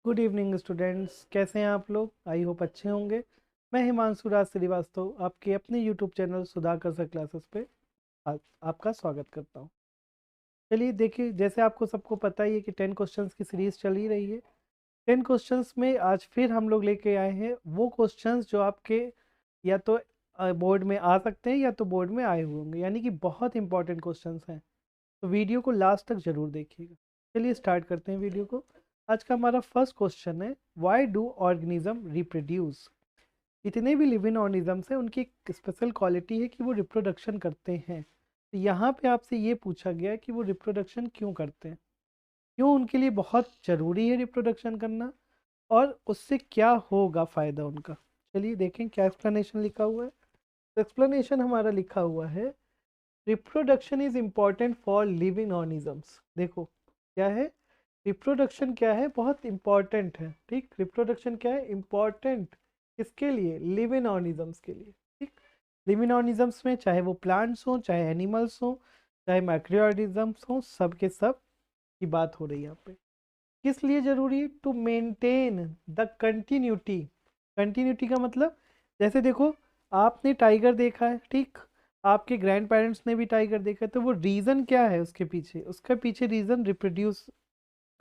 Good evening students, कैसे हैं आप लोग? आई होप अच्छे होंगे। मैं हिमांशु राज श्रीवास्तव आपके अपने YouTube channel Sudhakar sir classes पे आपका स्वागत करता हूं। चलिए देखिए, जैसे आपको सबको पता ही है कि 10 क्वेश्चंस की सीरीज चल ही रही है। 10 क्वेश्चंस में आज फिर हम लोग लेके आए हैं वो क्वेश्चंस जो आपके या तो बोर्ड में आ सकते हैं या तो बोर्ड में आए हुए होंगे, यानी कि बहुत इंपॉर्टेंट क्वेश्चंस हैं। तो वीडियो को लास्ट तक ज़रूर देखिएगा। चलिए स्टार्ट करते हैं वीडियो को। आज का हमारा फर्स्ट क्वेश्चन है, व्हाई डू ऑर्गेनिज्म रिप्रोड्यूस? जितने भी लिविंग ऑर्गेनिजम्स हैं उनकी एक स्पेशल क्वालिटी है कि वो रिप्रोडक्शन करते हैं। तो यहाँ पे आपसे ये पूछा गया है कि वो रिप्रोडक्शन क्यों करते हैं, क्यों उनके लिए बहुत ज़रूरी है रिप्रोडक्शन करना, और उससे क्या होगा फ़ायदा उनका। चलिए देखें क्या एक्सप्लेनेशन लिखा हुआ है। तो एक्सप्लेनेशन हमारा लिखा हुआ है, reproduction is important for living organisms. देखो क्या है, रिप्रोडक्शन क्या है, बहुत इंपॉर्टेंट है। ठीक, रिप्रोडक्शन क्या है, इंपॉर्टेंट किसके लिए? लिविंग ऑर्गेनिजम्स के लिए। ठीक, लिविंग ऑर्गेनिजम्स में चाहे वो प्लांट्स हो, चाहे एनिमल्स हो, चाहे माइक्रो ऑर्गेनिजम्स हो, सब के सब की बात हो रही है यहाँ पे। किस लिए जरूरी है? To maintain the continuity. Continuity का मतलब, जैसे देखो आपने टाइगर देखा है, ठीक, आपके ग्रैंड पेरेंट्स ने भी टाइगर देखा है, तो वो रीज़न क्या है उसके पीछे? उसके पीछे रीज़न रिप्रोड्यूस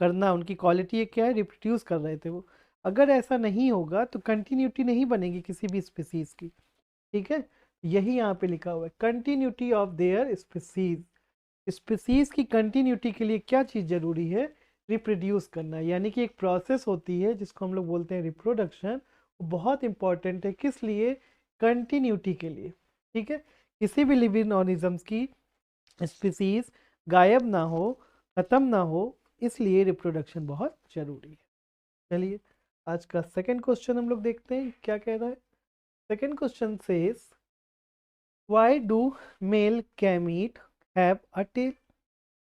करना, उनकी क्वालिटी क्या है, रिप्रोड्यूस कर रहे थे वो। अगर ऐसा नहीं होगा तो कंटिन्यूटी नहीं बनेगी किसी भी स्पीसीज की। ठीक है, यही यहाँ पे लिखा हुआ है, continuity of their species. Species की कंटिन्यूटी के लिए क्या चीज़ ज़रूरी है? रिप्रोड्यूस करना, यानी कि एक प्रोसेस होती है जिसको हम लोग बोलते हैं रिप्रोडक्शन। वो बहुत इंपॉर्टेंट है, किस लिए? कंटिन्यूटी के लिए। ठीक है, किसी भी लिविंग ऑर्गेनिजम्स की स्पीसीज गायब ना हो, ख़त्म ना हो, इसलिए रिप्रोडक्शन बहुत ज़रूरी है। चलिए आज का सेकंड क्वेश्चन हम लोग देखते हैं क्या कह रहा है। Second question says, why do male gamete have a tail?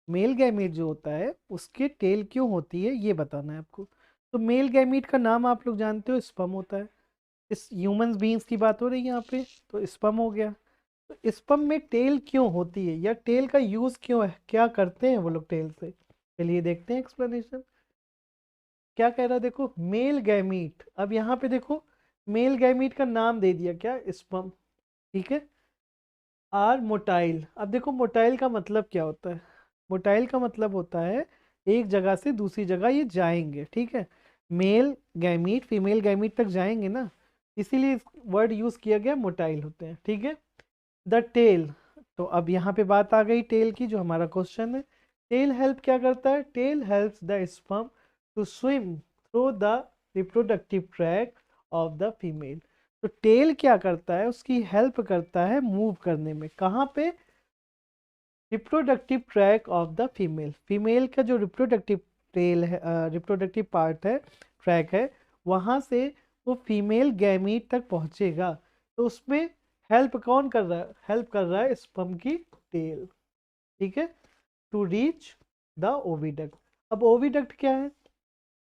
Male gamete जो होता है उसके टेल क्यों होती है, ये बताना है आपको। तो मेल गैमीट का नाम आप लोग जानते हो, स्पर्म होता है। इस ह्यूमन बींग्स की बात हो रही है यहाँ पे, तो स्पर्म हो गया। तो स्पर्म में टेल क्यों होती है, या टेल का यूज़ क्यों है, क्या करते हैं वो लोग टेल से? चलिए देखते हैं एक्सप्लेनेशन क्या कह रहा है। देखो मेल गैमीट, अब यहाँ पे देखो मेल गैमीट का नाम दे दिया क्या, स्पर्म। ठीक है, आर मोटाइल। अब देखो मोटाइल का मतलब क्या होता है? मोटाइल का मतलब होता है एक जगह से दूसरी जगह ये जाएंगे। ठीक है, मेल गैमीट फीमेल गैमीट तक जाएंगे ना, इसीलिए वर्ड यूज किया गया, मोटाइल होते हैं। ठीक है, द टेल, तो अब यहाँ पे बात आ गई टेल की, जो हमारा क्वेश्चन है। टेल हेल्प क्या करता है? Tail helps the sperm to swim through the reproductive track of the female. तो टेल क्या करता है, उसकी हेल्प करता है मूव करने में, कहाँ पे? Reproductive track of the female. Female का जो रिप्रोडक्टिव टेल है, रिप्रोडक्टिव पार्ट है, ट्रैक है, वहाँ से वो फीमेल गैमीट तक पहुँचेगा। तो उसमें हेल्प कौन कर रहा है? हेल्प कर रहा है स्पर्म की टेल। ठीक है, टू रीच द ओविडक्ट। अब ओविडक्ट क्या है?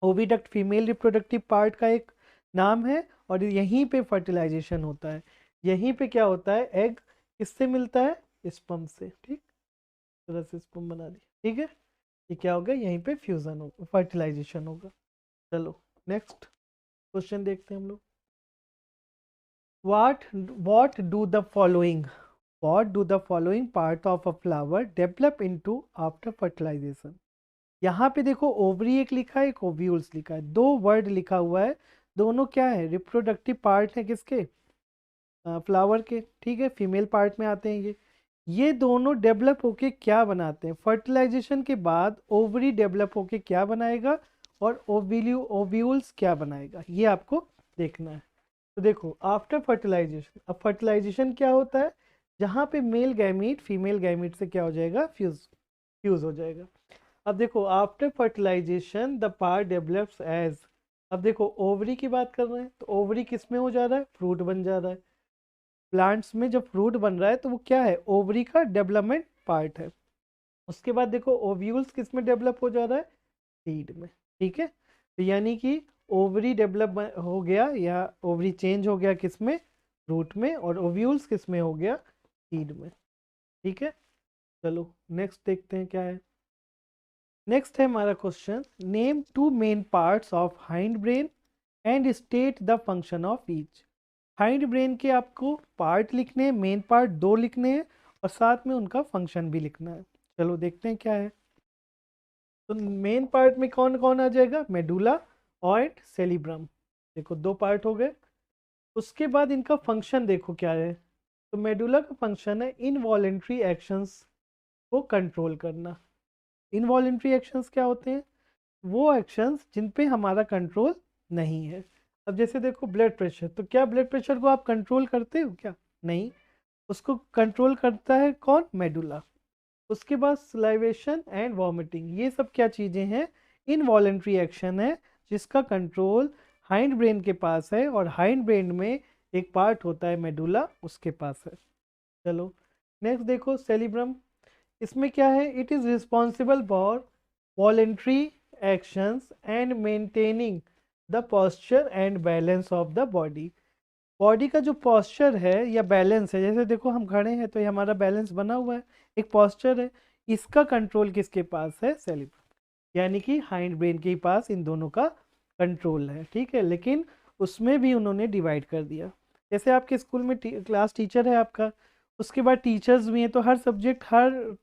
ओविडक्ट फीमेल रिप्रोडक्टिव पार्ट का एक नाम है, और यहीं पे फर्टिलाइजेशन होता है। यहीं पे क्या होता है, एग किससे मिलता है? स्पर्म से। ठीक, तरह से स्पर्म बना दिया। ठीक है, ये क्या होगा, यहीं पे फ्यूजन होगा, फर्टिलाइजेशन होगा। चलो नेक्स्ट क्वेश्चन देखते हैं हम लोग। what do the following what do the following part of a flower develop into after fertilization? यहाँ पे देखो ओवरी एक लिखा है, एक ओव्यूल्स लिखा है, दो वर्ड लिखा हुआ है। दोनों क्या है? रिप्रोडक्टिव पार्ट है किसके? फ्लावर के। ठीक है, फीमेल पार्ट में आते हैं ये दोनों डेवलप होके क्या बनाते हैं? फर्टिलाइजेशन के बाद ओवरी डेवलप होके क्या बनाएगा, और ओव्यूल्स क्या बनाएगा, ये आपको देखना है। तो देखो आफ्टर फर्टिलाइजेशन, अब फर्टिलाइजेशन क्या होता है? जहाँ पे मेल गैमीट फीमेल गैमीट से क्या हो जाएगा, फ्यूज हो जाएगा। अब देखो after fertilisation the part develops as, अब देखो ओवरी की बात कर रहे हैं, तो ओवरी किस में हो जा रहा है? फ्रूट बन जा रहा है। प्लांट्स में जब फ्रूट बन रहा है तो वो क्या है? ओवरी का डेवलपमेंट पार्ट है। उसके बाद देखो ओव्यूल्स किस में डेवलप हो जा रहा है? सीड में। ठीक है, तो यानी कि ओवरी डेवलप हो गया, या ओवरी चेंज हो गया किस में? फ्रूट में। और ओव्यूल्स किस में हो गया? सीड में। ठीक है, चलो नेक्स्ट देखते हैं क्या है। नेक्स्ट है हमारा question, name two main parts of hind brain and state the function of each. Hind brain के आपको पार्ट लिखने हैं, मेन पार्ट 2 लिखने हैं और साथ में उनका फंक्शन भी लिखना है। चलो देखते हैं क्या है। तो मेन पार्ट में कौन कौन आ जाएगा, मेडुला और सेरिब्रम। देखो 2 पार्ट हो गए। उसके बाद इनका फंक्शन देखो क्या है। तो मेडुला का फंक्शन है इनवॉलेंट्री एक्शंस को कंट्रोल करना। इनवॉलेंट्री एक्शंस क्या होते हैं, वो एक्शंस जिन पे हमारा कंट्रोल नहीं है। अब जैसे देखो ब्लड प्रेशर, तो क्या ब्लड प्रेशर को आप कंट्रोल करते हो क्या, नहीं, उसको कंट्रोल करता है कौन, मेडुला। उसके बाद सलाइवेशन एंड वॉमिटिंग, ये सब क्या चीज़ें हैं, इनवॉलेंट्री एक्शन है जिसका कंट्रोल हाइंड ब्रेन के पास है, और हाइंड ब्रेन में एक पार्ट होता है मेडुला, उसके पास है। चलो नेक्स्ट देखो सेरिब्रम। इसमें क्या है, it is responsible for voluntary actions and maintaining the posture and balance of the body. Body का जो पॉस्चर है या बैलेंस है, जैसे देखो हम खड़े हैं तो ये हमारा बैलेंस बना हुआ है, एक पॉस्चर है, इसका कंट्रोल किसके पास है, सेरिब्रम, यानी कि हाइंड ब्रेन के पास इन दोनों का कंट्रोल है। ठीक है, लेकिन उसमें भी उन्होंने डिवाइड कर दिया। जैसे आपके स्कूल में क्लास टीचर है आपका, उसके बाद टीचर्स भी हैं, तो हर सब्जेक्ट हर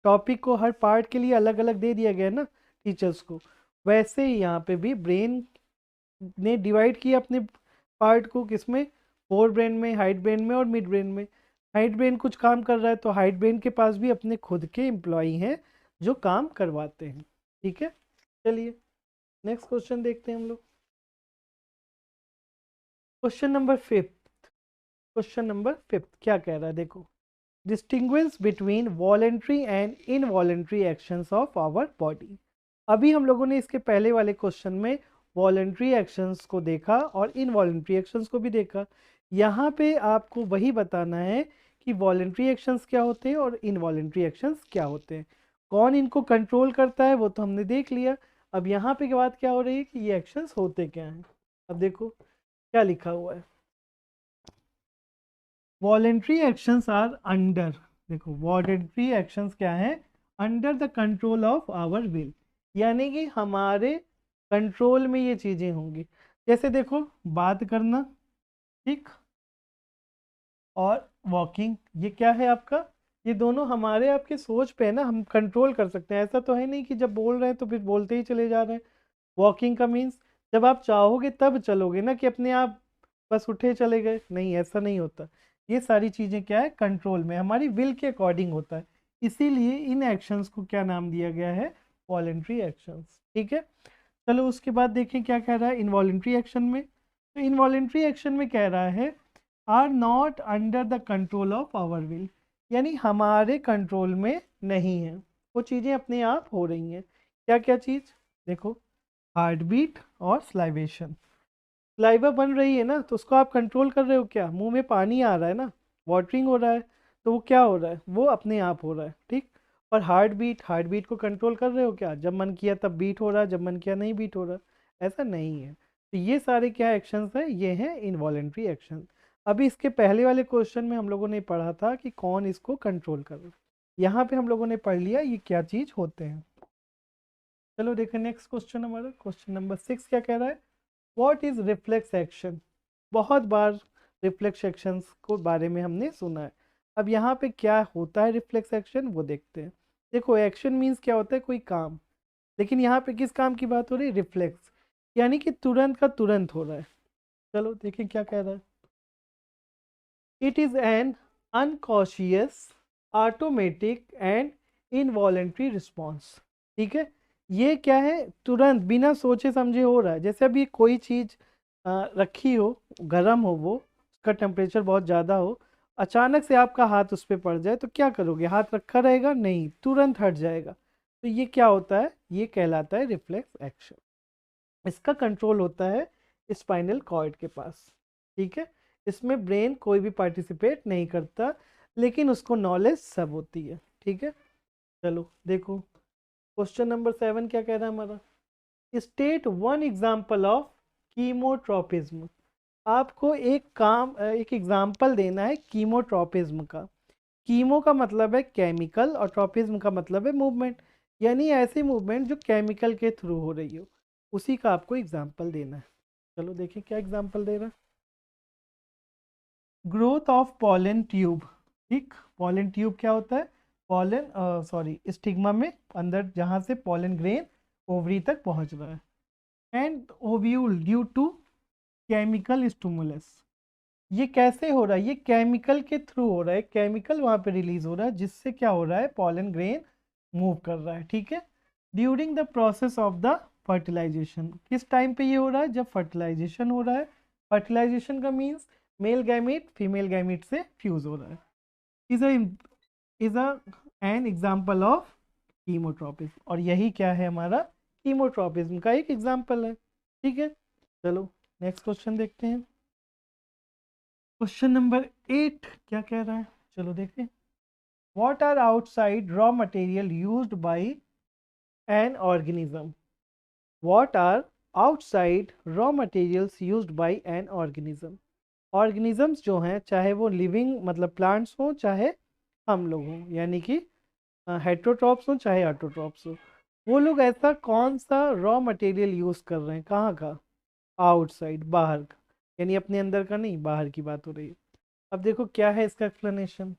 टॉपिक को हर पार्ट के लिए अलग अलग दे दिया गया है ना टीचर्स को। वैसे ही यहाँ पे भी ब्रेन ने डिवाइड किया अपने पार्ट को, किसमें, फोर ब्रेन में, हाइड ब्रेन में और मिड ब्रेन में। हाइड ब्रेन कुछ काम कर रहा है तो हाइड ब्रेन के पास भी अपने खुद के एम्प्लॉई हैं जो काम करवाते हैं। ठीक है, चलिए नेक्स्ट क्वेश्चन देखते हैं हम लोग। Question number 5। क्वेश्चन नंबर 5 क्या कह रहा है, देखो, distinguish between voluntary and involuntary actions of our body. अभी हम लोगों ने इसके पहले वाले क्वेश्चन में वॉलेंट्री एक्शंस को देखा और इनवॉलेंट्री एक्शंस को भी देखा। यहाँ पे आपको वही बताना है कि वॉलेंट्री एक्शंस क्या होते हैं और इनवॉलेंट्री एक्शंस क्या होते हैं, कौन इनको कंट्रोल करता है, वो तो हमने देख लिया। अब यहाँ पे की बात क्या हो रही है कि ये एक्शंस होते क्या हैं। अब देखो क्या लिखा हुआ है, वॉलेंट्री एक्शंस आर अंडर, देखो वॉलेंट्री एक्शंस क्या है, under the control of our will, यानी कि हमारे कंट्रोल में ये चीज़ें होंगी। जैसे देखो बात करना, ठीक, और वॉकिंग, ये क्या है आपका, ये दोनों हमारे आपके सोच पे है ना, हम कंट्रोल कर सकते हैं। ऐसा तो है नहीं कि जब बोल रहे हैं तो फिर बोलते ही चले जा रहे हैं। वॉकिंग का मीन्स जब आप चाहोगे तब चलोगे ना, कि अपने आप बस उठे चले गए, नहीं, ऐसा नहीं होता। ये सारी चीज़ें क्या है, कंट्रोल में, हमारी विल के अकॉर्डिंग होता है। इसीलिए इन एक्शंस को क्या नाम दिया गया है, वॉलेंट्री एक्शंस। ठीक है, चलो उसके बाद देखें क्या कह रहा है इनवॉलेंट्री एक्शन में। तो इनवॉलेंट्री एक्शन में कह रहा है are not under the control of our will, यानी हमारे कंट्रोल में नहीं है, वो चीज़ें अपने आप हो रही हैं। क्या क्या चीज़, देखो हार्ट बीट और स्लाइवेशन। स्लाइवा बन रही है ना, तो उसको आप कंट्रोल कर रहे हो क्या, मुंह में पानी आ रहा है ना, वाटरिंग हो रहा है, तो वो क्या हो रहा है, वो अपने आप हो रहा है। ठीक, और हार्ट बीट, हार्ट बीट को कंट्रोल कर रहे हो क्या, जब मन किया तब बीट हो रहा है, जब मन किया नहीं बीट हो रहा, ऐसा नहीं है। तो ये सारे क्या एक्शंस हैं, ये हैं इनवॉलेंट्री एक्शन। अभी इसके पहले वाले क्वेश्चन में हम लोगों ने पढ़ा था कि कौन इसको कंट्रोल कर रहा है, यहाँ पे हम लोगों ने पढ़ लिया ये क्या चीज़ होते हैं। चलो देखें नेक्स्ट क्वेश्चन, हमारा क्वेश्चन नंबर 6 क्या कह रहा है, व्हाट इज रिफ्लेक्स एक्शन। बहुत बार रिफ्लेक्स एक्शंस को बारे में हमने सुना है। अब यहाँ पे क्या होता है रिफ्लेक्स एक्शन, वो देखते हैं। देखो एक्शन मीन्स क्या होता है, कोई काम, लेकिन यहाँ पे किस काम की बात हो रही है, रिफ्लेक्स, यानी कि तुरंत का तुरंत हो रहा है। चलो देखें क्या कह रहा है, it is an unconscious automatic and involuntary response. ठीक है, ये क्या है, तुरंत बिना सोचे समझे हो रहा है। जैसे अभी कोई चीज़ रखी हो, गर्म हो, वो उसका टेम्परेचर बहुत ज़्यादा हो, अचानक से आपका हाथ उस पर पड़ जाए तो क्या करोगे, हाथ रखा रहेगा, नहीं, तुरंत हट जाएगा। तो ये क्या होता है, ये कहलाता है रिफ्लेक्स एक्शन। इसका कंट्रोल होता है स्पाइनल कॉर्ड के पास। ठीक है, इसमें ब्रेन कोई भी पार्टिसिपेट नहीं करता, लेकिन उसको नॉलेज सब होती है। ठीक है, चलो देखो क्वेश्चन नंबर 7 क्या कह रहा है हमारा, state one example of chemotropism. आपको एक एग्जाम्पल देना है कीमोट्रोपिज्म का। कीमो का मतलब है केमिकल और ट्रोपिज्म का मतलब है मूवमेंट, यानी ऐसी मूवमेंट जो केमिकल के थ्रू हो रही हो, उसी का आपको एग्जाम्पल देना है। चलो देखें क्या एग्जाम्पल दे रहा है। Growth of pollen tube. ठीक, पॉलन ट्यूब क्या होता है? पॉलन सॉरी स्टिग्मा में अंदर जहाँ से पॉलन ग्रेन ओवरी तक पहुँच रहा है। And ovule due to chemical stimulus. ये कैसे हो रहा है? ये केमिकल के थ्रू हो रहा है, केमिकल वहाँ पे रिलीज हो रहा है जिससे क्या हो रहा है, पॉलन ग्रेन मूव कर रहा है। ठीक है, during the process of the fertilisation. किस टाइम पे ये हो रहा है? जब फर्टिलाइजेशन हो रहा है। फर्टिलाइजेशन का means male gamete female gamete से फ्यूज हो रहा है। Is a an example of chemotropism, और यही क्या है हमारा, कीमोट्रोपिज्म का एक एग्जाम्पल है। ठीक है, चलो नेक्स्ट क्वेश्चन देखते हैं। क्वेश्चन नंबर 8 क्या कह रहा है, चलो देखते हैं। What are outside raw material used by an organism? What are outside raw materials used by an organism? Organisms जो हैं, चाहे वो लिविंग मतलब प्लांट्स हों चाहे हम लोग हों, यानी कि हेट्रोट्रॉप्स हों चाहे ऑटोट्रॉप्स हों, वो लोग ऐसा कौन सा रॉ मटेरियल यूज़ कर रहे हैं? कहाँ का? आउटसाइड, बाहर का, यानी अपने अंदर का नहीं, बाहर की बात हो रही है। अब देखो क्या है इसका एक्सप्लेनेशन।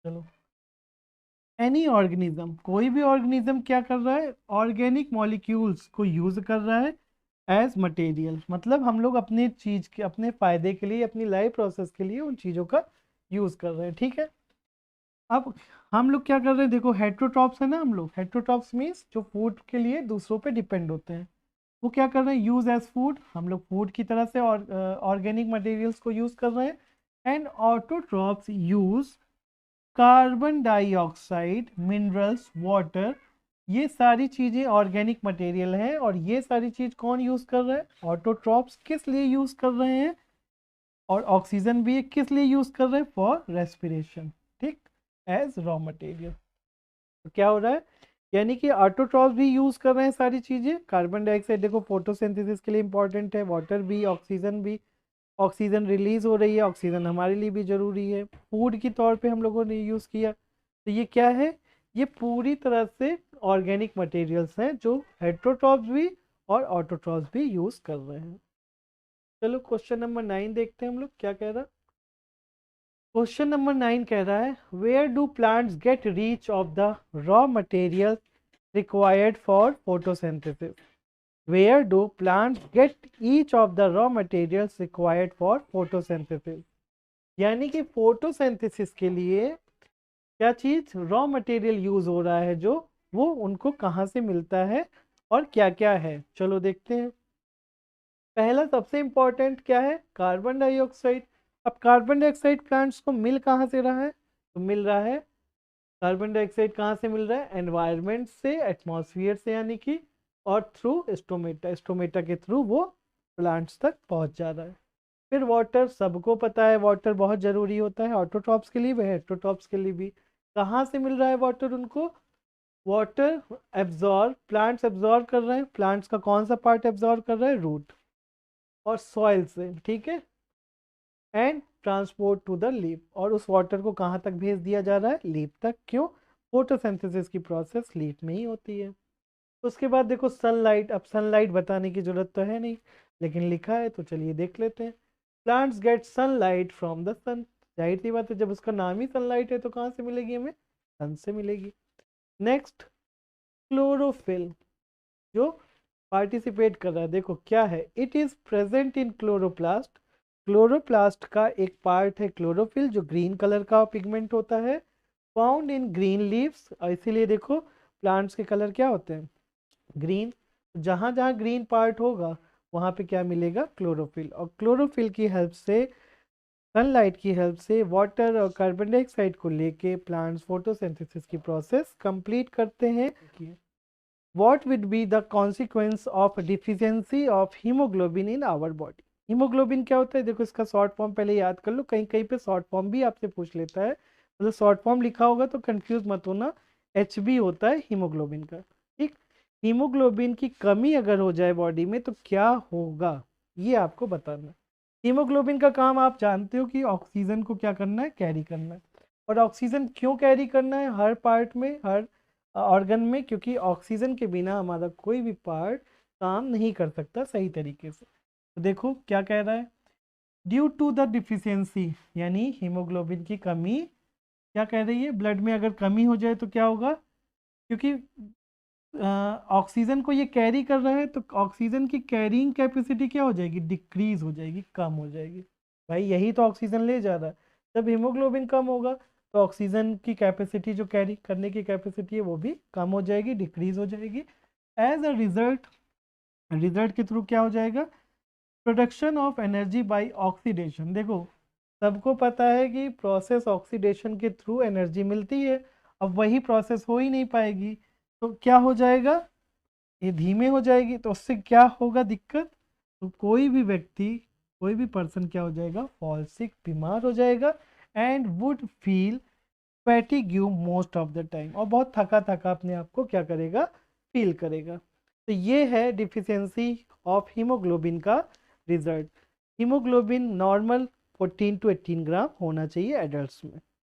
चलो, एनी ऑर्गेनिज्म, कोई भी ऑर्गेनिज्म क्या कर रहा है, ऑर्गेनिक मॉलिक्यूल्स को यूज कर रहा है एज मटेरियल। मतलब हम लोग अपने चीज के अपने फायदे के लिए, अपनी लाइफ प्रोसेस के लिए उन चीजों का यूज कर रहे हैं। ठीक है, अब हम लोग क्या कर रहे हैं, देखो हेट्रोट्रॉप्स है ना, हम लोग हेट्रोट्रॉप्स मीन्स जो फूड के लिए दूसरों पे डिपेंड होते हैं, वो क्या कर रहे हैं, यूज एज फूड। हम लोग फूड की तरह से ऑर्गेनिक मटेरियल्स को यूज कर रहे हैं। And autotrophs use carbon dioxide, minerals, water, ये सारी चीज़ें ऑर्गेनिक मटेरियल हैं। और ये सारी चीज़ कौन यूज़ कर रहा है? ऑटोट्रॉप्स। किस लिए यूज़ कर रहे हैं? और ऑक्सीजन भी किस लिए यूज़ कर रहे हैं? For respiration. ठीक, एज रॉ मटेरियल। तो क्या हो रहा है, यानी कि ऑटोट्रॉप्स भी यूज़ कर रहे हैं सारी चीज़ें। कार्बन डाइऑक्साइड देखो फोटोसिंथेसिस के लिए इंपॉर्टेंट है, वाटर भी, ऑक्सीजन भी। ऑक्सीजन रिलीज हो रही है, ऑक्सीजन हमारे लिए भी ज़रूरी है, फूड के तौर पे हम लोगों ने यूज़ किया। तो ये क्या है, ये पूरी तरह से ऑर्गेनिक मटेरियल्स हैं जो हेट्रोट्रॉप्स भी और ऑटोट्रॉप्स भी यूज़ कर रहे हैं। चलो क्वेश्चन नंबर 9 देखते हैं हम लोग क्या कह रहा है। क्वेश्चन नंबर 9 कह रहा है, where do plants get reach of the raw material required for photosynthesis? Where do plants get each of the raw materials required for photosynthesis? यानी कि फोटोसिंथेसिस के लिए क्या चीज रॉ मटेरियल यूज हो रहा है, जो वो उनको कहाँ से मिलता है और क्या क्या है। चलो देखते हैं। पहला सबसे इंपॉर्टेंट क्या है, कार्बन डाइऑक्साइड। अब कार्बन डाइऑक्साइड प्लांट्स को मिल कहाँ से रहा है? तो मिल रहा है, कार्बन डाइऑक्साइड कहाँ से मिल रहा है? एनवायरनमेंट से, एटमॉस्फेयर से, यानी कि और थ्रू स्टोमेटा, स्टोमेटा के थ्रू वो प्लांट्स तक पहुंच जा रहा है। फिर वाटर, सबको पता है वाटर बहुत ज़रूरी होता है ऑटोट्रॉप्स के लिए, वह हेट्रोट्रॉप्स के लिए भी। कहाँ से मिल रहा है वाटर उनको? वाटर एब्जॉर्ब, प्लांट्स एब्जॉर्ब कर रहे हैं। प्लांट्स का कौन सा पार्ट एब्जॉर्ब कर रहा है? रूट और सॉइल से। ठीक है, and transport to the leaf, और उस वाटर को कहाँ तक भेज दिया जा रहा है? लीफ तक। क्यों? फोटोसिंथेसिस की प्रोसेस लीफ में ही होती है। उसके बाद देखो सनलाइट। अब सनलाइट बताने की जरूरत तो है नहीं, लेकिन लिखा है तो चलिए देख लेते हैं। Plants get sunlight from the sun. जाहिर सी बात है, जब उसका नाम ही सनलाइट है तो कहाँ से मिलेगी हमें? सन से मिलेगी। नेक्स्ट, क्लोरोफिल जो पार्टिसिपेट कर रहा है, देखो क्या है, it is present in chloroplast. Chloroplast का एक पार्ट है क्लोरोफिल, जो ग्रीन कलर का पिगमेंट होता है, फाउंड इन ग्रीन लीव्स। और इसीलिए देखो प्लांट्स के कलर क्या होते हैं? ग्रीन। जहाँ जहाँ ग्रीन पार्ट होगा वहाँ पे क्या मिलेगा? क्लोरोफिल। और क्लोरोफिल की हेल्प से, सनलाइट की हेल्प से वाटर और कार्बन डाइऑक्साइड को लेके प्लांट्स फोटोसिंथेसिस की प्रोसेस कंप्लीट करते हैं। What would be the consequence of deficiency of hemoglobin in our body? Haemoglobin क्या होता है? देखो इसका शॉर्ट फॉर्म पहले याद कर लो, कहीं कहीं पे शॉर्ट फॉर्म भी आपसे पूछ लेता है, मतलब शॉर्ट फॉर्म लिखा होगा तो कंफ्यूज मत होना। HB होता है हीमोग्लोबिन का। ठीक, हीमोग्लोबिन की कमी अगर हो जाए बॉडी में तो क्या होगा, ये आपको बताना। हीमोग्लोबिन का काम आप जानते हो कि ऑक्सीजन को क्या करना है? कैरी करना है। और ऑक्सीजन क्यों कैरी करना है हर पार्ट में, हर ऑर्गन में, क्योंकि ऑक्सीजन के बिना हमारा कोई भी पार्ट काम नहीं कर सकता सही तरीके से। तो देखो क्या कह रहा है, ड्यू टू द डिफिशियंसी, यानी हीमोग्लोबिन की कमी, क्या कह रही है, ब्लड में अगर कमी हो जाए तो क्या होगा, क्योंकि ऑक्सीजन को ये कैरी कर रहा है तो ऑक्सीजन की कैरिंग कैपेसिटी क्या हो जाएगी, डिक्रीज हो जाएगी, कम हो जाएगी। भाई यही तो ऑक्सीजन ले जा रहा है। जब हीमोग्लोबिन कम होगा तो ऑक्सीजन की कैपेसिटी, जो कैरी करने की कैपेसिटी है, वो भी कम हो जाएगी, डिक्रीज हो जाएगी। एज अ रिजल्ट, रिजल्ट के थ्रू क्या हो जाएगा, production of energy by oxidation. देखो सबको पता है कि प्रोसेस ऑक्सीडेशन के थ्रू एनर्जी मिलती है, अब वही प्रोसेस हो ही नहीं पाएगी तो क्या हो जाएगा, ये धीमे हो जाएगी, तो उससे क्या होगा दिक्कत, तो कोई भी व्यक्ति, कोई भी पर्सन क्या हो जाएगा, फॉल सिक, बीमार हो जाएगा, and would feel fatigue most of the time, और बहुत थका थका अपने आप को क्या करेगा, फील करेगा। तो ये है डिफिशियंसी ऑफ हीमोग्लोबिन का रिजल्ट। हीमोग्लोबिन नॉर्मल 14 to 18 ग्राम होना चाहिए एडल्ट्स में।